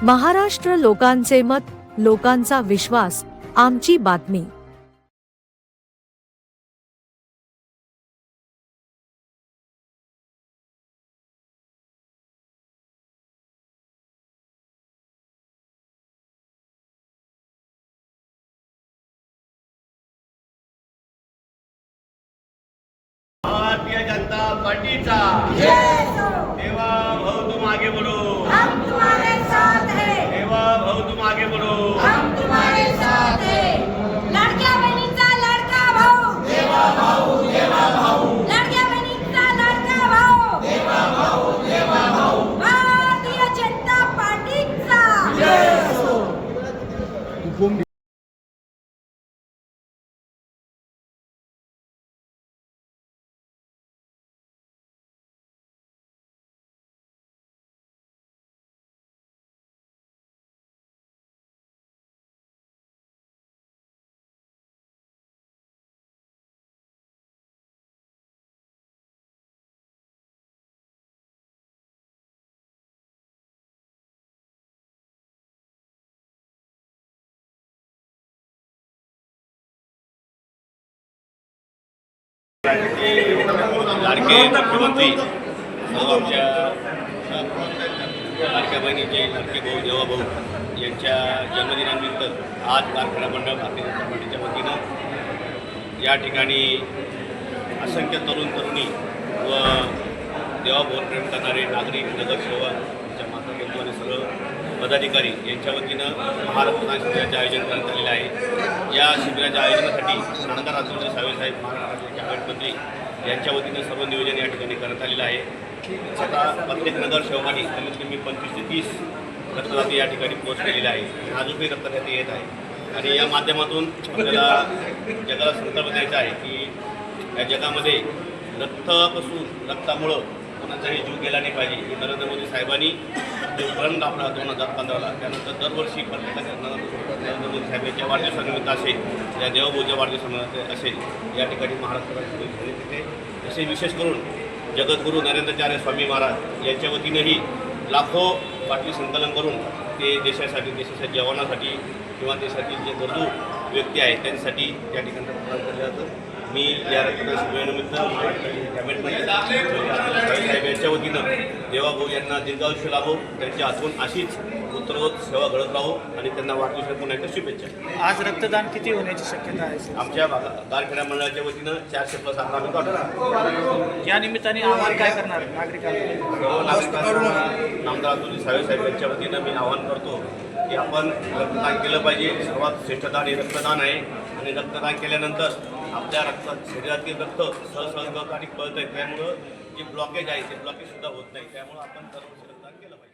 महाराष्ट्र लोकांचे मत, लोकांचा विश्वास, आमची बातमी। भारतीय जनता पार्टीचा देवा भाऊ तुम आगे बढ़ो, हम तुम्हारे साथ हैं। देवा भाऊ तुम आगे बढ़ो, हम तुम्हारे साथ हैं। लडक्या बहिणीचा लडका भाऊ, देवा भाऊ देवा भाऊ, लडक्या बहिणीचा लडका भाऊ, देवा भाऊ देवा भाऊ। भारतीय जनता पार्टीचा लाडके मुख्यमंत्री सर्व आमच्या लाडक्या बहिणीचे लाडके भाऊ देवा भाऊ यांच्या जन्मदिनानिमित्त आज कारखाना मंडळ भारतीय जनता पार्टीच्या वतीनं या ठिकाणी असंख्य तरुण तरुणी व देवाभाऊ प्रेम करणारे नागरिक, नगरसेवक, त्यांच्या माता आणि सर्व पदाधिकारी यांच्या वतीनं महारक्तदान शिबिराचे आयोजन करण्यात आलेले आहे। या शिबिराच्या आयोजनासाठी नामदार अतुल साहेब महाराष्ट्राचे कॅबिनेट मंत्री यांच्या वतीनं सर्व नियोजन या ठिकाणी करण्यात आलेलं आहे। स्वतः प्रत्येक नगरसेवकांनी कमीत कमी 25 ते 30 रक्तदाते या ठिकाणी पोस्ट केलेले आहे। अजूनही रक्तदाते येत आहे आणि या माध्यमातून आपल्याला जगाला संकल्प द्यायचा आहे की या जगामध्ये रक्तापासून रक्तामुळं कोणाचाही जीव गेला नाही पाहिजे। हे नरेंद्र मोदी साहेबांनी जो प्रण कापला 2015ला, त्यानंतर दरवर्षी प्रत्येकाच्या नरेंद्र मोदी साहेबांच्या वाढदिवसानिमित्त असेल या देवभाऊच्या वाढदिवसानिमित्त असेल या ठिकाणी महाराष्ट्रात तिथे असे विशेष करून जगद्गुरू नरेंद्राचार्य स्वामी महाराज यांच्या वतीनंही लाखो बाटली संकलन करून ते देशासाठी, देशाच्या जवानासाठी किंवा देशातील जे गरजू व्यक्ती आहेत त्यांच्यासाठी या ठिकाणी प्रदान केलं जातं। मी या रक्तदान शिबिरानिमित्त कॅबिनेट मंत्री साहेब यांच्या वतीनं देवाभाऊ यांना दीर्घायुष्य लाभो, त्यांच्या हातून अशीच उत्तरोत्तर सेवा घडत राहो आणि त्यांना वाढदिवसाच्या पुन्हा एकदा शुभेच्छा। आज रक्तदान किती होण्याची शक्यता आहे? आमच्या कारखाना मंडळाच्या वतीनं 400+ आम्ही काढतो। या निमित्ताने आव्हान काय करणार नागरिकांना? नामदार अतुल साहेब यांच्या वतीनं मी आवाहन करतो की आपण रक्तदान केलं पाहिजे। सर्वात श्रेष्ठ दान हे रक्तदान आहे आणि रक्तदान केल्यानंतर आपल्या रक्तात शरीरातील रक्त सहसंगत आणि पळत आहे, त्यामुळं जे ब्लॉकेज आहे ते ब्लॉकेज सुद्धा होत नाही, त्यामुळं आपण दरवर्षी रक्तदान केलं पाहिजे।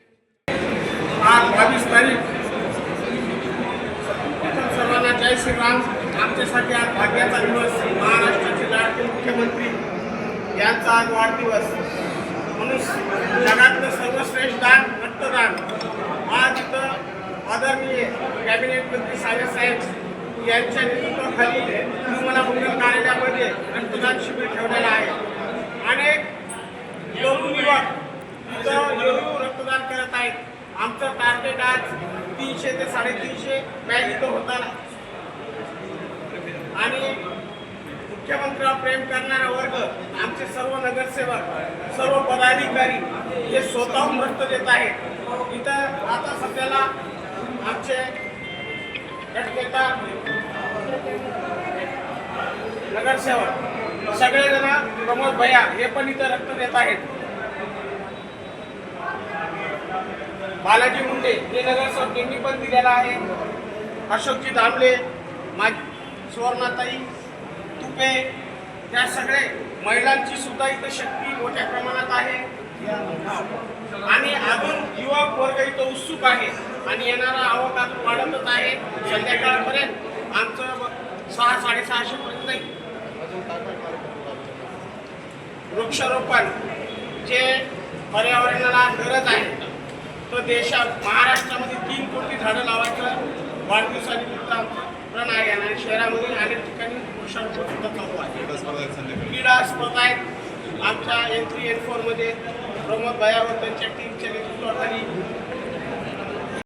आज 22 तारीख सर्वांना जय श्रीराम। आमच्यासाठी आज भाग्याचा दिवस, महाराष्ट्राचे लाडके मुख्यमंत्री यांचा आज वाढदिवस म्हणून जगातलं सर्वश्रेष्ठ दान रक्तदान आज इथं आदरणीय कॅबिनेट मंत्री साहेब यांच्या नेतृत्वाखाली निर्मला मंगल कार्यालयामध्ये रक्तदान शिबिर ठेवलेलं आहे। अनेक तरुण युवक इथं येऊन रक्तदान करत आहेत। आमचं टार्गेट आज 300 ते 350 बॅग इथं होता आणि मुख्यमंत्र्यावर प्रेम करणारा वर्ग, आमचे सर्व नगरसेवक, सर्व पदाधिकारी हे स्वतःहून रक्त देत आहेत। इथं आता सध्याला आमचे गटनेता नगरसेवक सगळेजण, प्रमोद भैया हे पण इथं रक्त देत आहेत। बालाजी मुंडे हे नगरसेवक यांनी पण दिलेला आहे। अशोकजी दामले, सुवर्णाताई तुपे, या सगळे महिलांची सुद्धा इथं शक्ती मोठ्या प्रमाणात आहे आणि अजून युवक वर्ग इथं उत्सुक आहे आणि येणारा आवक अजून वाढतच आहे। संध्याकाळपर्यंत आमचं 600-650 पर्यंत जाईल। वृक्षारोपण जे पर्यावरणाला गरज आहे तो देशात महाराष्ट्रामध्ये 3 कोटी झाडं लावायचं वाढदिवसानिमित्त आमचं प्रण आहे आणि शहरामध्ये अनेक ठिकाणी वृक्षारोपण सुद्धा चालू आहे। क्रीडा स्पर्धा आहेत आमच्या N3 N4 मध्ये प्रमोद भैया व त्यांच्या टीमच्या